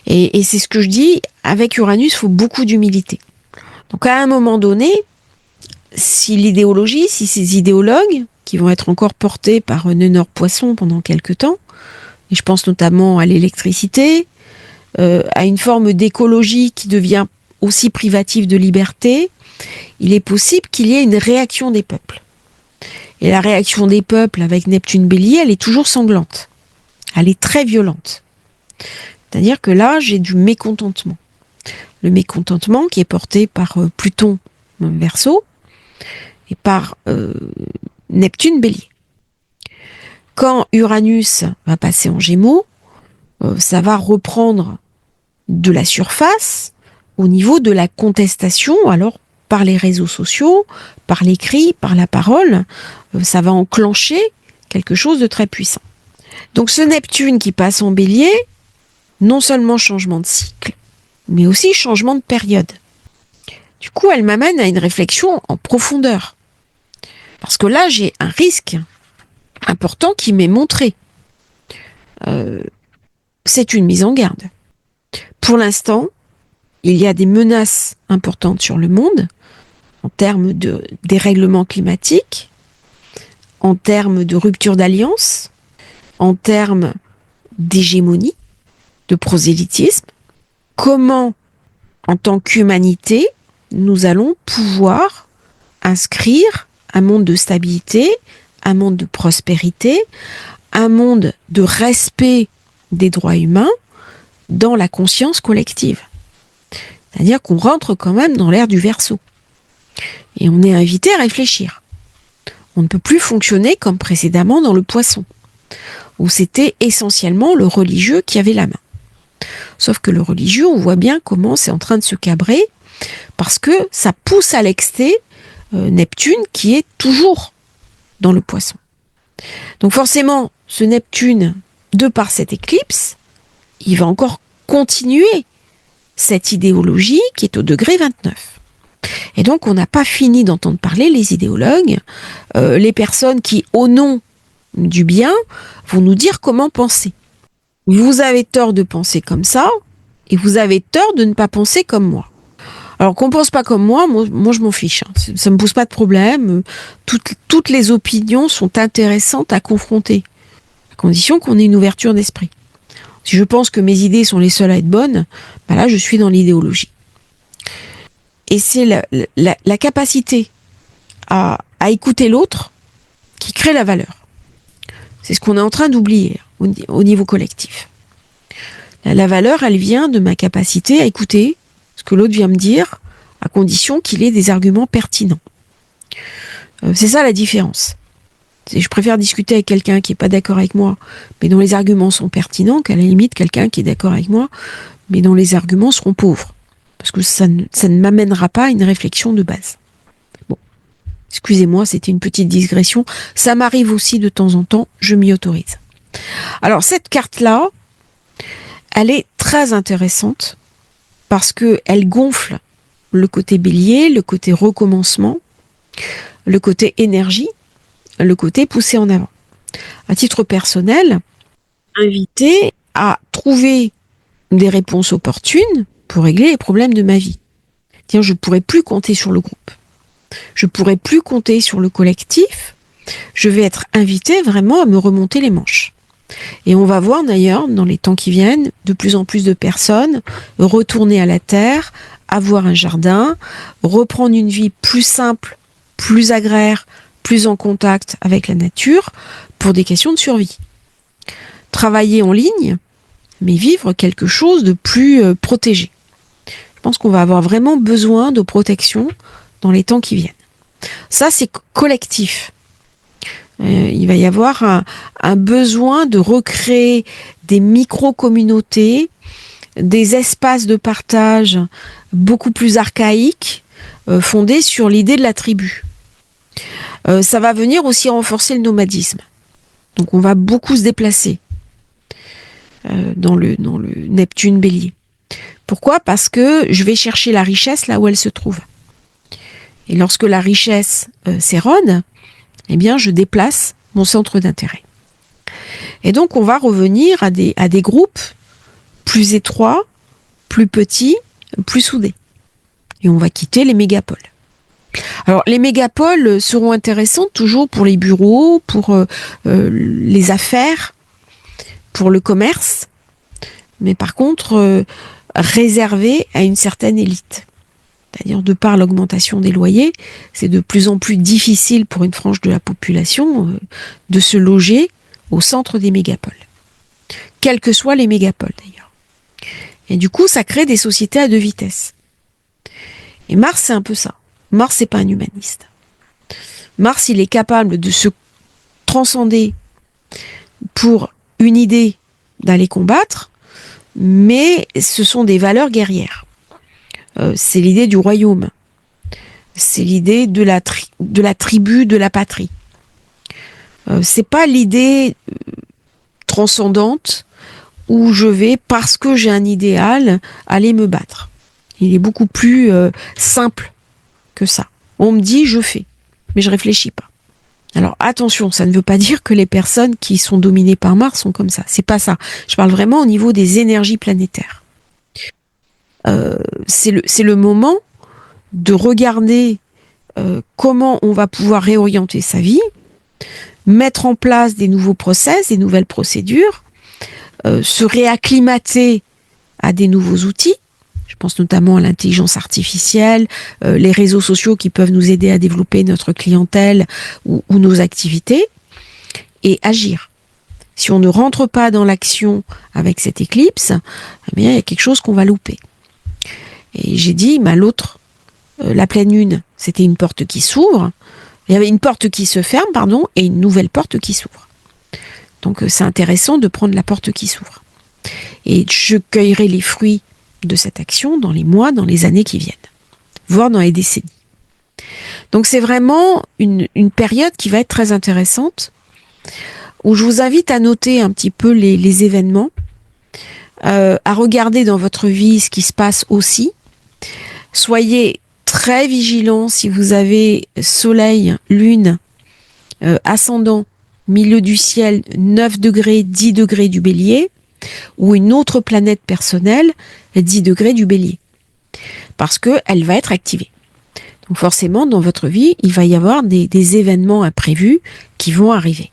Et c'est ce que je dis, avec Uranus, il faut beaucoup d'humilité. Donc à un moment donné, si l'idéologie, si ces idéologues, qui vont être encore portés par Nenor Poisson pendant quelque temps, et je pense notamment à l'électricité, à une forme d'écologie qui devient aussi privative de liberté, il est possible qu'il y ait une réaction des peuples. Et la réaction des peuples avec Neptune Bélier, elle est toujours sanglante. Elle est très violente. C'est-à-dire que là, j'ai du mécontentement. Le mécontentement qui est porté par Pluton Verseau et par Neptune Bélier. Quand Uranus va passer en Gémeaux, ça va reprendre de la surface au niveau de la contestation, alors par les réseaux sociaux, par l'écrit, par la parole, ça va enclencher quelque chose de très puissant. Donc ce Neptune qui passe en Bélier, non seulement changement de cycle, mais aussi changement de période. Du coup, elle m'amène à une réflexion en profondeur. Parce que là, j'ai un risque important qui m'est montré. C'est une mise en garde. Pour l'instant, il y a des menaces importantes sur le monde, en termes de dérèglement climatique, en termes de rupture d'alliance, en termes d'hégémonie, de prosélytisme. Comment, en tant qu'humanité, nous allons pouvoir inscrire un monde de stabilité, un monde de prospérité, un monde de respect des droits humains dans la conscience collective. C'est-à-dire qu'on rentre quand même dans l'ère du Verseau. Et on est invité à réfléchir. On ne peut plus fonctionner comme précédemment dans le Poisson, où c'était essentiellement le religieux qui avait la main. Sauf que le religieux, on voit bien comment c'est en train de se cabrer, parce que ça pousse à l'excès Neptune qui est toujours dans le Poisson. Donc forcément, ce Neptune, de par cette éclipse, il va encore continuer cette idéologie qui est au degré 29. Et donc on n'a pas fini d'entendre parler les idéologues, les personnes qui, au nom du bien, vont nous dire comment penser. Vous avez tort de penser comme ça, et vous avez tort de ne pas penser comme moi. Alors qu'on pense pas comme moi je m'en fiche. Hein. Ça me pose pas de problème. Toutes les opinions sont intéressantes à confronter, à condition qu'on ait une ouverture d'esprit. Si je pense que mes idées sont les seules à être bonnes, ben là je suis dans l'idéologie. Et c'est la capacité à écouter l'autre qui crée la valeur. C'est ce qu'on est en train d'oublier au niveau collectif. La valeur, elle vient de ma capacité à écouter ce que l'autre vient me dire, à condition qu'il ait des arguments pertinents. C'est ça la différence. Je préfère discuter avec quelqu'un qui n'est pas d'accord avec moi, mais dont les arguments sont pertinents, qu'à la limite quelqu'un qui est d'accord avec moi, mais dont les arguments seront pauvres. Parce que ça ne m'amènera pas à une réflexion de base. Bon, excusez-moi, c'était une petite digression. Ça m'arrive aussi de temps en temps, je m'y autorise. Alors cette carte-là, elle est très intéressante parce qu'elle gonfle le côté bélier, le côté recommencement, le côté énergie, le côté poussé en avant. À titre personnel, invité à trouver des réponses opportunes pour régler les problèmes de ma vie. Tiens, je ne pourrai plus compter sur le groupe. Je ne pourrai plus compter sur le collectif. Je vais être invité vraiment à me remonter les manches. Et on va voir d'ailleurs, dans les temps qui viennent, de plus en plus de personnes retourner à la terre, avoir un jardin, reprendre une vie plus simple, plus agraire, plus en contact avec la nature, pour des questions de survie. Travailler en ligne, mais vivre quelque chose de plus protégé. Je pense qu'on va avoir vraiment besoin de protection dans les temps qui viennent. Ça, c'est collectif. Il va y avoir un besoin de recréer des micro-communautés, des espaces de partage beaucoup plus archaïques, fondés sur l'idée de la tribu. Ça va venir aussi renforcer le nomadisme. Donc on va beaucoup se déplacer dans le Neptune Bélier. Pourquoi? Parce que je vais chercher la richesse là où elle se trouve. Et lorsque la richesse s'éronne, eh bien, je déplace mon centre d'intérêt. Et donc, on va revenir à des groupes plus étroits, plus petits, plus soudés. Et on va quitter les mégapoles. Alors, les mégapoles seront intéressantes toujours pour les bureaux, pour les affaires, pour le commerce, mais par contre, réservées à une certaine élite. C'est-à-dire, de par l'augmentation des loyers, c'est de plus en plus difficile pour une frange de la population de se loger au centre des mégapoles. Quels que soient les mégapoles, d'ailleurs. Et du coup, ça crée des sociétés à deux vitesses. Et Marx, c'est un peu ça. Marx, c'est pas un humaniste. Marx, il est capable de se transcender pour une idée d'aller combattre, mais ce sont des valeurs guerrières. C'est l'idée du royaume. C'est l'idée de la tribu, de la patrie. C'est pas l'idée transcendante où je vais, parce que j'ai un idéal, aller me battre. Il est beaucoup plus simple que ça. On me dit, je fais, mais je réfléchis pas. Alors attention, ça ne veut pas dire que les personnes qui sont dominées par Mars sont comme ça. C'est pas ça. Je parle vraiment au niveau des énergies planétaires. C'est le moment de regarder comment on va pouvoir réorienter sa vie, mettre en place des nouveaux process, des nouvelles procédures, se réacclimater à des nouveaux outils. Je pense notamment à l'intelligence artificielle, les réseaux sociaux qui peuvent nous aider à développer notre clientèle ou nos activités, et agir. Si on ne rentre pas dans l'action avec cette éclipse, eh bien, il y a quelque chose qu'on va louper. Et j'ai dit, l'autre, la pleine lune, c'était une porte qui s'ouvre. Il y avait une porte qui se ferme, et une nouvelle porte qui s'ouvre. Donc c'est intéressant de prendre la porte qui s'ouvre. Et je cueillerai les fruits de cette action dans les mois, dans les années qui viennent, voire dans les décennies. Donc c'est vraiment une période qui va être très intéressante, où je vous invite à noter un petit peu les événements, à regarder dans votre vie ce qui se passe aussi. Soyez très vigilants si vous avez soleil, lune, ascendant, milieu du ciel, 9 degrés, 10 degrés du bélier, ou une autre planète personnelle, 10 degrés du bélier. Parce qu'elle va être activée. Donc forcément, dans votre vie, il va y avoir des événements imprévus qui vont arriver.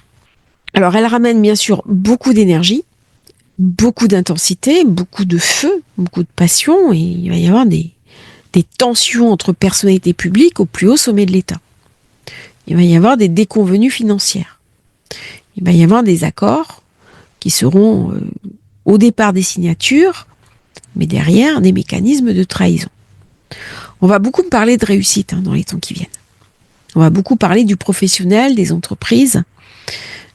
Alors elle ramène bien sûr beaucoup d'énergie, beaucoup d'intensité, beaucoup de feu, beaucoup de passion, et il va y avoir des tensions entre personnalités publiques au plus haut sommet de l'État. Il va y avoir des déconvenues financières. Il va y avoir des accords qui seront au départ des signatures, mais derrière des mécanismes de trahison. On va beaucoup parler de réussite dans les temps qui viennent. On va beaucoup parler du professionnel, des entreprises,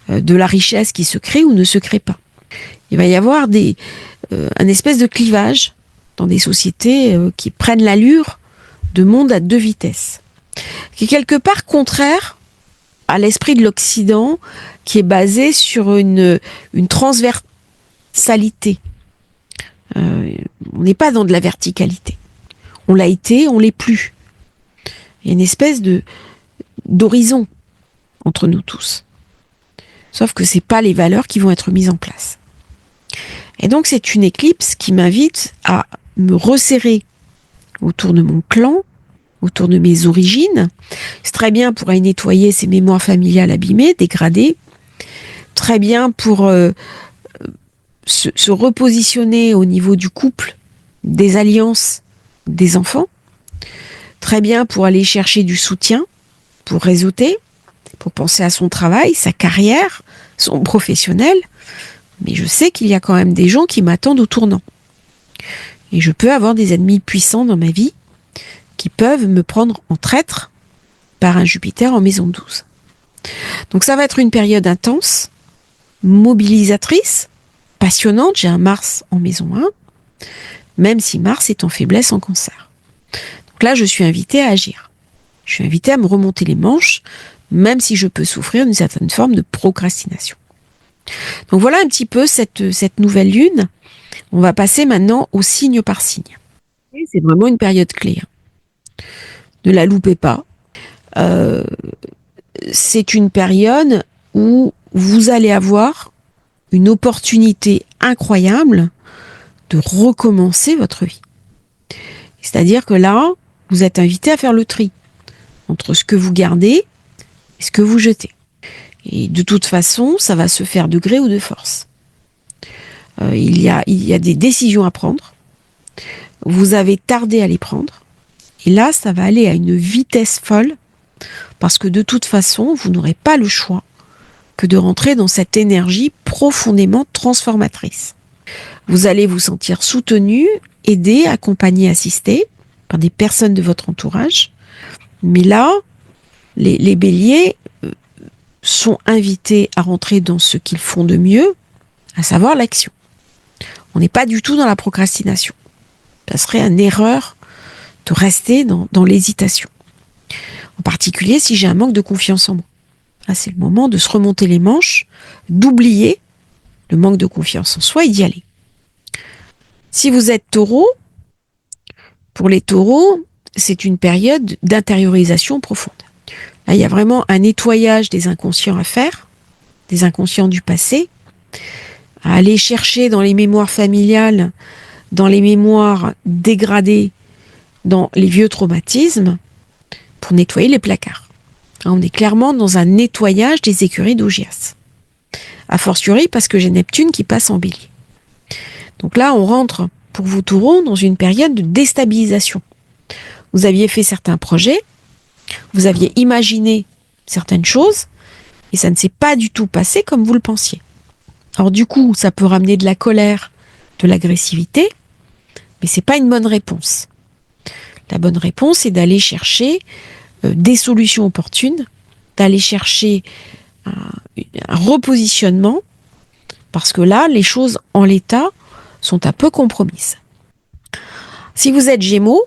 de la richesse qui se crée ou ne se crée pas. Il va y avoir un espèce de clivage dans des sociétés qui prennent l'allure de monde à deux vitesses, qui est quelque part contraire à l'esprit de l'Occident, qui est basé sur une transversalité. On n'est pas dans de la verticalité. On l'a été, on l'est plus. Il y a une espèce d'horizon entre nous tous. Sauf que c'est pas les valeurs qui vont être mises en place. Et donc c'est une éclipse qui m'invite à me resserrer autour de mon clan, autour de mes origines. C'est très bien pour aller nettoyer ces mémoires familiales abîmées, dégradées. Très bien pour se repositionner au niveau du couple, des alliances, des enfants. Très bien pour aller chercher du soutien, pour réseauter, pour penser à son travail, sa carrière, son professionnel. Mais je sais qu'il y a quand même des gens qui m'attendent au tournant. Et je peux avoir des ennemis puissants dans ma vie qui peuvent me prendre en traître par un Jupiter en maison 12. Donc ça va être une période intense, mobilisatrice, passionnante. J'ai un Mars en maison 1, même si Mars est en faiblesse en Cancer. Donc là, je suis invitée à agir. Je suis invitée à me remonter les manches, même si je peux souffrir d'une certaine forme de procrastination. Donc voilà un petit peu cette nouvelle lune On va passer maintenant au signe par signe. Et c'est vraiment une période clé. Ne la loupez pas. C'est une période où vous allez avoir une opportunité incroyable de recommencer votre vie. C'est-à-dire que là, vous êtes invité à faire le tri entre ce que vous gardez et ce que vous jetez. Et de toute façon, ça va se faire de gré ou de force. Il y a des décisions à prendre. Vous avez tardé à les prendre. Et là, ça va aller à une vitesse folle parce que de toute façon, vous n'aurez pas le choix que de rentrer dans cette énergie profondément transformatrice. Vous allez vous sentir soutenu, aidé, accompagné, assisté par des personnes de votre entourage. Mais là, les béliers sont invités à rentrer dans ce qu'ils font de mieux, à savoir l'action. On n'est pas du tout dans la procrastination. Ça serait une erreur de rester dans l'hésitation. En particulier si j'ai un manque de confiance en moi. Là, c'est le moment de se remonter les manches, d'oublier le manque de confiance en soi et d'y aller. Si vous êtes taureau, pour les taureaux, c'est une période d'intériorisation profonde. Là, il y a vraiment un nettoyage des inconscients à faire, des inconscients du passé, à aller chercher dans les mémoires familiales, dans les mémoires dégradées, dans les vieux traumatismes, pour nettoyer les placards. On est clairement dans un nettoyage des écuries d'Augias. A fortiori parce que j'ai Neptune qui passe en bélier. Donc là, on rentre, pour vous taureaux, dans une période de déstabilisation. Vous aviez fait certains projets, vous aviez imaginé certaines choses, et ça ne s'est pas du tout passé comme vous le pensiez. Alors du coup, ça peut ramener de la colère, de l'agressivité, mais c'est pas une bonne réponse. La bonne réponse, c'est d'aller chercher des solutions opportunes, d'aller chercher un repositionnement, parce que là, les choses en l'état sont un peu compromises. Si vous êtes Gémeaux,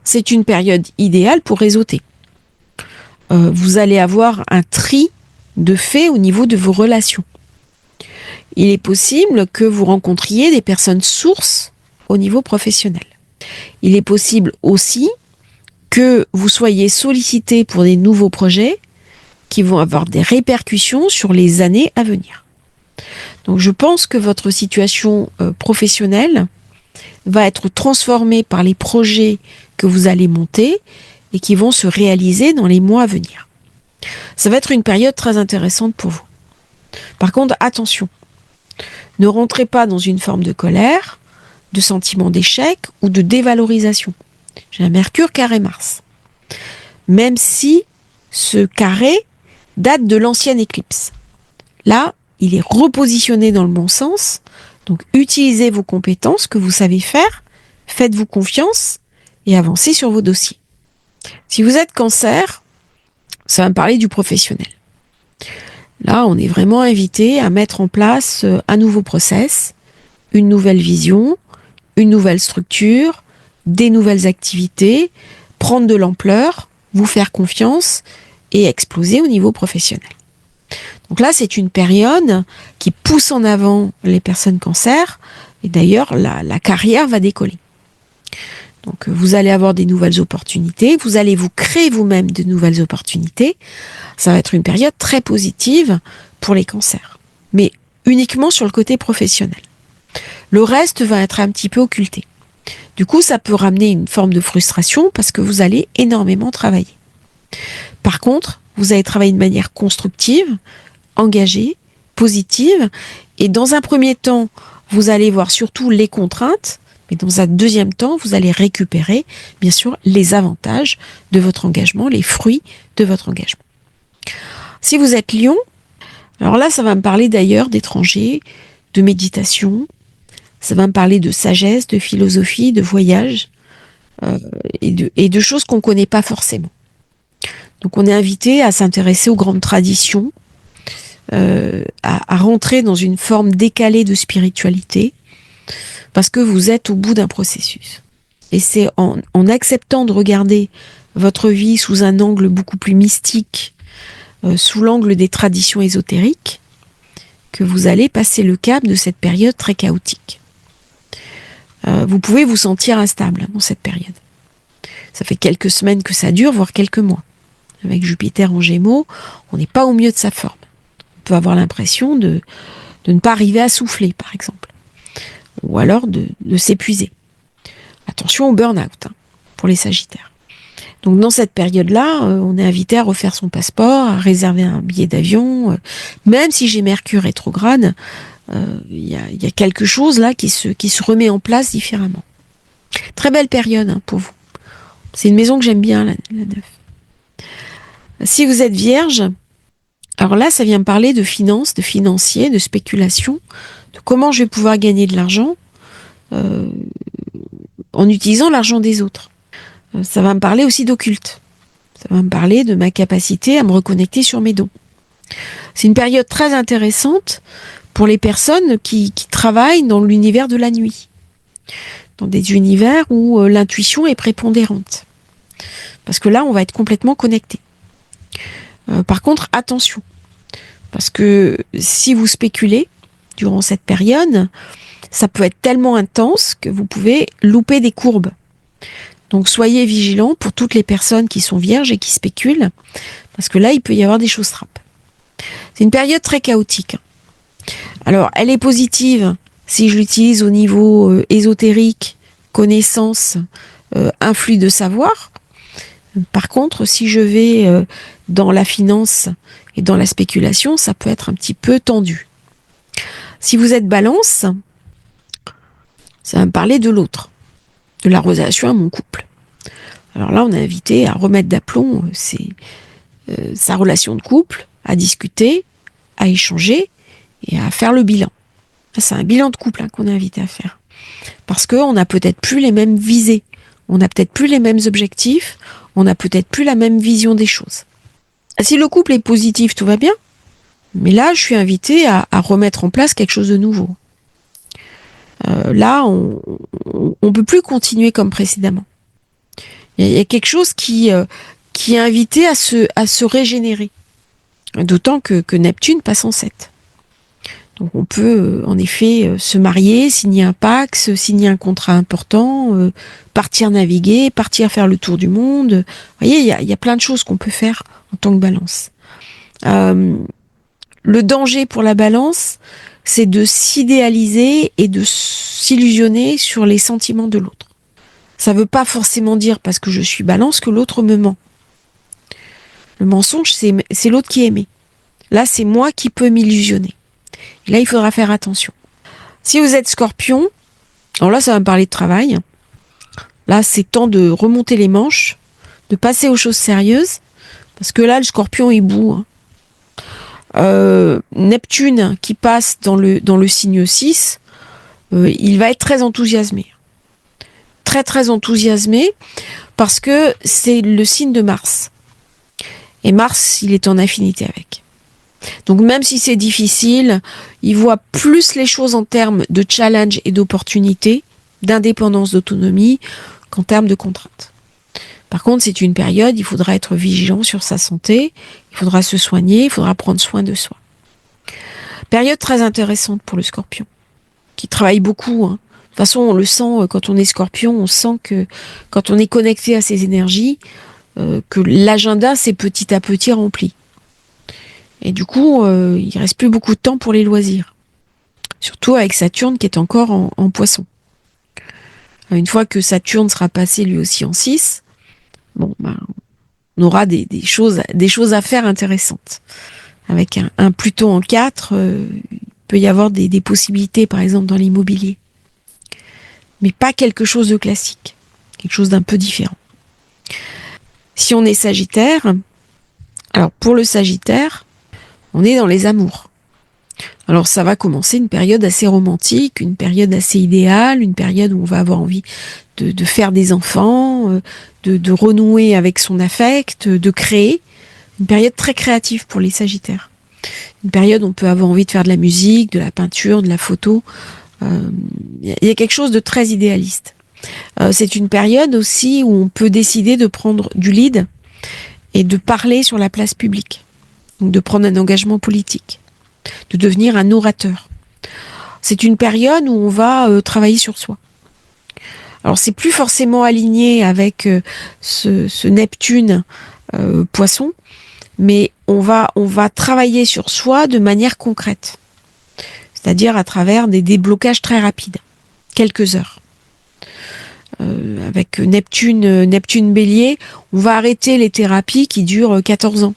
c'est une période idéale pour réseauter. Vous allez avoir un tri de faits au niveau de vos relations. Il est possible que vous rencontriez des personnes sources au niveau professionnel. Il est possible aussi que vous soyez sollicité pour des nouveaux projets qui vont avoir des répercussions sur les années à venir. Donc je pense que votre situation professionnelle va être transformée par les projets que vous allez monter et qui vont se réaliser dans les mois à venir. Ça va être une période très intéressante pour vous. Par contre, attention, ne rentrez pas dans une forme de colère, de sentiment d'échec ou de dévalorisation. J'ai un Mercure carré Mars. Même si ce carré date de l'ancienne éclipse. Là, il est repositionné dans le bon sens. Donc, utilisez vos compétences que vous savez faire, faites-vous confiance et avancez sur vos dossiers. Si vous êtes Cancer, ça va me parler du professionnel. Là, on est vraiment invité à mettre en place un nouveau process, une nouvelle vision, une nouvelle structure, des nouvelles activités, prendre de l'ampleur, vous faire confiance et exploser au niveau professionnel. Donc là, c'est une période qui pousse en avant les personnes Cancer et d'ailleurs, la carrière va décoller. Donc, vous allez avoir des nouvelles opportunités, vous allez vous créer vous-même de nouvelles opportunités. Ça va être une période très positive pour les Cancers, mais uniquement sur le côté professionnel. Le reste va être un petit peu occulté. Du coup, ça peut ramener une forme de frustration parce que vous allez énormément travailler. Par contre, vous allez travailler de manière constructive, engagée, positive, et dans un premier temps, vous allez voir surtout les contraintes, mais dans un deuxième temps, vous allez récupérer, bien sûr, les avantages de votre engagement, les fruits de votre engagement. Si vous êtes Lion, alors là, ça va me parler d'ailleurs d'étrangers, de méditation, ça va me parler de sagesse, de philosophie, de voyage, et de choses qu'on ne connaît pas forcément. Donc on est invité à s'intéresser aux grandes traditions, à rentrer dans une forme décalée de spiritualité, parce que vous êtes au bout d'un processus. Et c'est en acceptant de regarder votre vie sous un angle beaucoup plus mystique, sous l'angle des traditions ésotériques, que vous allez passer le cap de cette période très chaotique. Vous pouvez vous sentir instable dans cette période. Ça fait quelques semaines que ça dure, voire quelques mois. Avec Jupiter en Gémeaux, on n'est pas au mieux de sa forme. On peut avoir l'impression de ne pas arriver à souffler, par exemple. Ou alors de s'épuiser. Attention au burn-out pour les Sagittaires. Donc dans cette période-là, on est invité à refaire son passeport, à réserver un billet d'avion. Même si j'ai Mercure rétrograde, il y a quelque chose là qui se remet en place différemment. Très belle période pour vous. C'est une maison que j'aime bien, la 9. Si vous êtes Vierge, alors là, ça vient me parler de finances, de financier, de spéculation, de comment je vais pouvoir gagner de l'argent en utilisant l'argent des autres. Ça va me parler aussi d'occulte. Ça va me parler de ma capacité à me reconnecter sur mes dons. C'est une période très intéressante pour les personnes qui travaillent dans l'univers de la nuit. Dans des univers où l'intuition est prépondérante. Parce que là, on va être complètement connecté. Par contre, attention. Parce que si vous spéculez durant cette période, ça peut être tellement intense que vous pouvez louper des courbes. Donc soyez vigilants pour toutes les personnes qui sont vierges et qui spéculent, parce que là, il peut y avoir des choses trappes. C'est une période très chaotique. Alors, elle est positive si je l'utilise au niveau ésotérique, connaissance, influx de savoir. Par contre, si je vais dans la finance et dans la spéculation, ça peut être un petit peu tendu. Si vous êtes Balance, ça va me parler de l'autre, de la relation à mon couple. Alors là, on est invité à remettre d'aplomb sa relation de couple, à discuter, à échanger et à faire le bilan. C'est un bilan de couple qu'on est invité à faire. Parce qu'on n'a peut-être plus les mêmes visées, on n'a peut-être plus les mêmes objectifs, on n'a peut-être plus la même vision des choses. Si le couple est positif, tout va bien. Mais là, je suis invitée à remettre en place quelque chose de nouveau. Là, on ne peut plus continuer comme précédemment. Il y a quelque chose qui est invité à se régénérer. D'autant que Neptune passe en 7. Donc on peut en effet se marier, signer un Pax, signer un contrat important, partir naviguer, partir faire le tour du monde. Vous voyez, il y a plein de choses qu'on peut faire en tant que Balance. Le danger pour la Balance, c'est de s'idéaliser et de s'illusionner sur les sentiments de l'autre. Ça ne veut pas forcément dire, parce que je suis Balance, que l'autre me ment. Le mensonge, c'est l'autre qui est aimé. Là, c'est moi qui peux m'illusionner. Et là, il faudra faire attention. Si vous êtes Scorpion, alors là, ça va me parler de travail. Là, c'est temps de remonter les manches, de passer aux choses sérieuses, parce que là, le Scorpion, il bout. Neptune, qui passe dans le signe 6, il va être très enthousiasmé. Très, très enthousiasmé, parce que c'est le signe de Mars. Et Mars, il est en affinité avec. Donc même si c'est difficile, il voit plus les choses en termes de challenge et d'opportunité, d'indépendance, d'autonomie, qu'en termes de contraintes. Par contre, c'est une période, il faudra être vigilant sur sa santé, il faudra se soigner, il faudra prendre soin de soi. Période très intéressante pour le Scorpion, qui travaille beaucoup. De toute façon, on le sent quand on est Scorpion, on sent que quand on est connecté à ses énergies, que l'agenda s'est petit à petit rempli. Et du coup, il reste plus beaucoup de temps pour les loisirs. Surtout avec Saturne qui est encore en Poisson. Une fois que Saturne sera passé lui aussi en 6, on aura des choses à faire intéressantes. Avec un Pluton en 4, il peut y avoir des possibilités, par exemple, dans l'immobilier. Mais pas quelque chose de classique. Quelque chose d'un peu différent. Si on est Sagittaire, alors pour le Sagittaire, on est dans les amours. Alors ça va commencer une période assez romantique, une période assez idéale, une période où on va avoir envie de faire des enfants, de renouer avec son affect, de créer. Une période très créative pour les Sagittaires. Une période où on peut avoir envie de faire de la musique, de la peinture, de la photo. Il y a quelque chose de très idéaliste. C'est une période aussi où on peut décider de prendre du lead et de parler sur la place publique. Donc de prendre un engagement politique. de devenir un orateur. C'est une période où on va travailler sur soi. Alors c'est plus forcément aligné avec ce Neptune Poisson, mais on va travailler sur soi de manière concrète, c'est-à-dire à travers des déblocages très rapides, quelques heures. Avec Neptune Bélier, on va arrêter les thérapies qui durent 14 ans.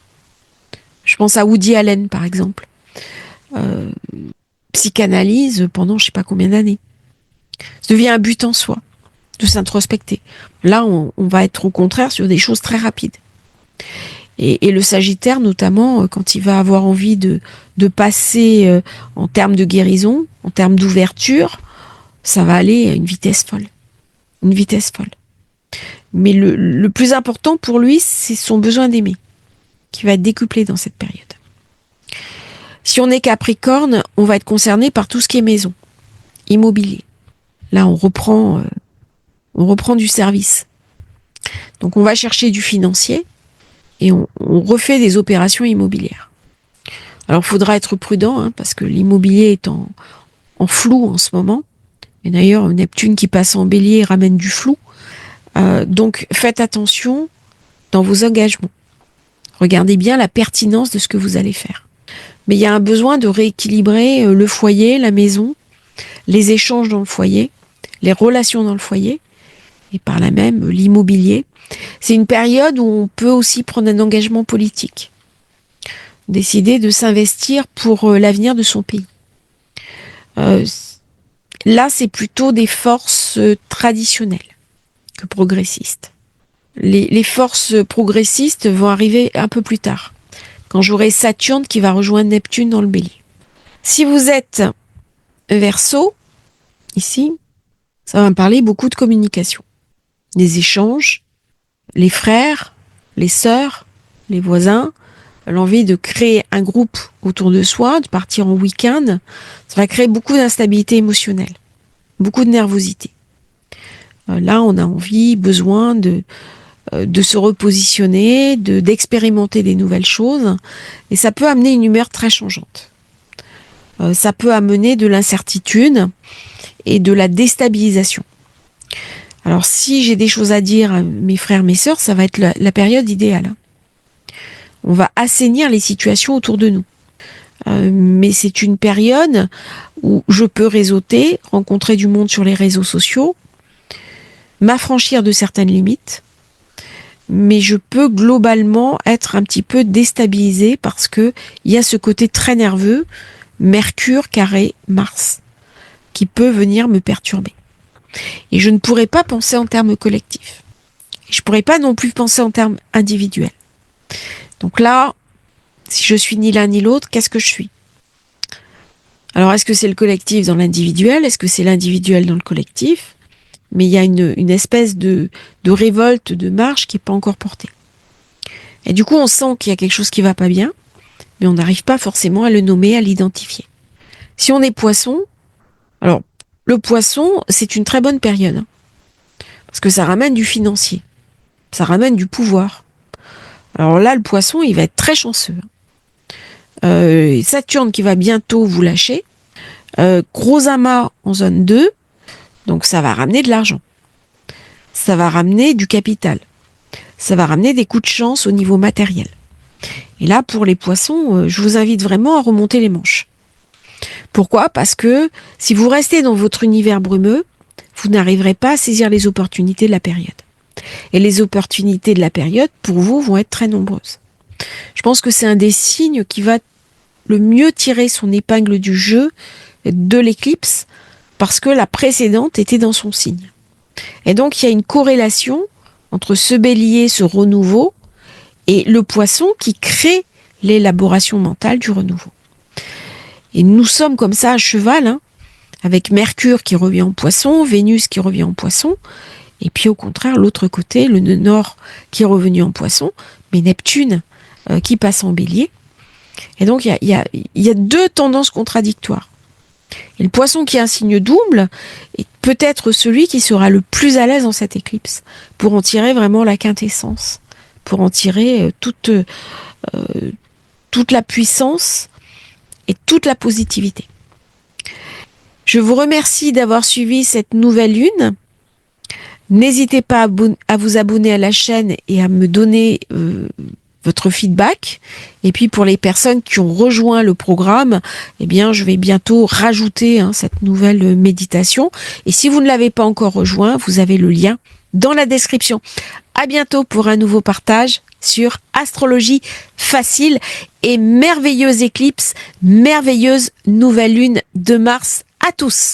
Je pense à Woody Allen par exemple. Psychanalyse pendant je sais pas combien d'années. Ça devient un but en soi de s'introspecter. Là, on va être au contraire sur des choses très rapides. Et le Sagittaire, notamment, quand il va avoir envie de passer en termes de guérison, en termes d'ouverture, ça va aller à une vitesse folle. Une vitesse folle. Mais le plus important pour lui, c'est son besoin d'aimer, qui va être décuplé dans cette période. Si on est Capricorne, on va être concerné par tout ce qui est maison, immobilier. Là, on reprend du service. Donc, on va chercher du financier et on refait des opérations immobilières. Alors, il faudra être prudent, parce que l'immobilier est en flou en ce moment. Et d'ailleurs, Neptune qui passe en Bélier ramène du flou. Donc, faites attention dans vos engagements. Regardez bien la pertinence de ce que vous allez faire. Mais il y a un besoin de rééquilibrer le foyer, la maison, les échanges dans le foyer, les relations dans le foyer, et par là même l'immobilier. C'est une période où on peut aussi prendre un engagement politique, décider de s'investir pour l'avenir de son pays. Là, c'est plutôt des forces traditionnelles que progressistes. Les forces progressistes vont arriver un peu plus tard, quand j'aurai Saturne qui va rejoindre Neptune dans le Bélier. Si vous êtes Verseau, ici, ça va me parler beaucoup de communication, des échanges, les frères, les sœurs, les voisins, l'envie de créer un groupe autour de soi, de partir en week-end, ça va créer beaucoup d'instabilité émotionnelle, beaucoup de nervosité. Là, on a envie, besoin de se repositionner, d'expérimenter des nouvelles choses, et ça peut amener une humeur très changeante. Ça peut amener de l'incertitude et de la déstabilisation. Alors si j'ai des choses à dire à mes frères, mes sœurs, ça va être la période idéale. On va assainir les situations autour de nous. Mais c'est une période où je peux réseauter, rencontrer du monde sur les réseaux sociaux, m'affranchir de certaines limites, mais je peux globalement être un petit peu déstabilisée parce que il y a ce côté très nerveux, Mercure carré Mars, qui peut venir me perturber. Et je ne pourrais pas penser en termes collectifs. Je ne pourrais pas non plus penser en termes individuels. Donc là, si je suis ni l'un ni l'autre, qu'est-ce que je suis? Alors, est-ce que c'est le collectif dans l'individuel? Est-ce que c'est l'individuel dans le collectif? Mais il y a une espèce de révolte, de marche qui n'est pas encore portée. Et du coup, on sent qu'il y a quelque chose qui ne va pas bien, mais on n'arrive pas forcément à le nommer, à l'identifier. Si on est Poisson, alors le Poisson, c'est une très bonne période, parce que ça ramène du financier, ça ramène du pouvoir. Alors là, le Poisson, il va être très chanceux. Saturne qui va bientôt vous lâcher, gros amas en zone 2, donc ça va ramener de l'argent, ça va ramener du capital, ça va ramener des coups de chance au niveau matériel. Et là, pour les Poissons, je vous invite vraiment à remonter les manches. Pourquoi? Parce que si vous restez dans votre univers brumeux, vous n'arriverez pas à saisir les opportunités de la période. Et les opportunités de la période, pour vous, vont être très nombreuses. Je pense que c'est un des signes qui va le mieux tirer son épingle du jeu de l'éclipse, parce que la précédente était dans son signe. Et donc, il y a une corrélation entre ce bélier, ce renouveau, et le Poisson qui crée l'élaboration mentale du renouveau. Et nous sommes comme ça à cheval, avec Mercure qui revient en Poisson, Vénus qui revient en Poisson, et puis au contraire, l'autre côté, le nœud nord qui est revenu en Poisson, mais Neptune qui passe en Bélier. Et donc, il y a deux tendances contradictoires. Et le Poisson qui est un signe double est peut-être celui qui sera le plus à l'aise dans cette éclipse, pour en tirer vraiment la quintessence, pour en tirer toute la puissance et toute la positivité. Je vous remercie d'avoir suivi cette nouvelle lune. N'hésitez pas à vous abonner à la chaîne et à me donner votre feedback. Et puis pour les personnes qui ont rejoint le programme, eh bien je vais bientôt rajouter cette nouvelle méditation. Et si vous ne l'avez pas encore rejoint, vous avez le lien dans la description. À bientôt pour un nouveau partage sur Astrologie Facile et merveilleuse éclipse, merveilleuse nouvelle lune de Mars à tous.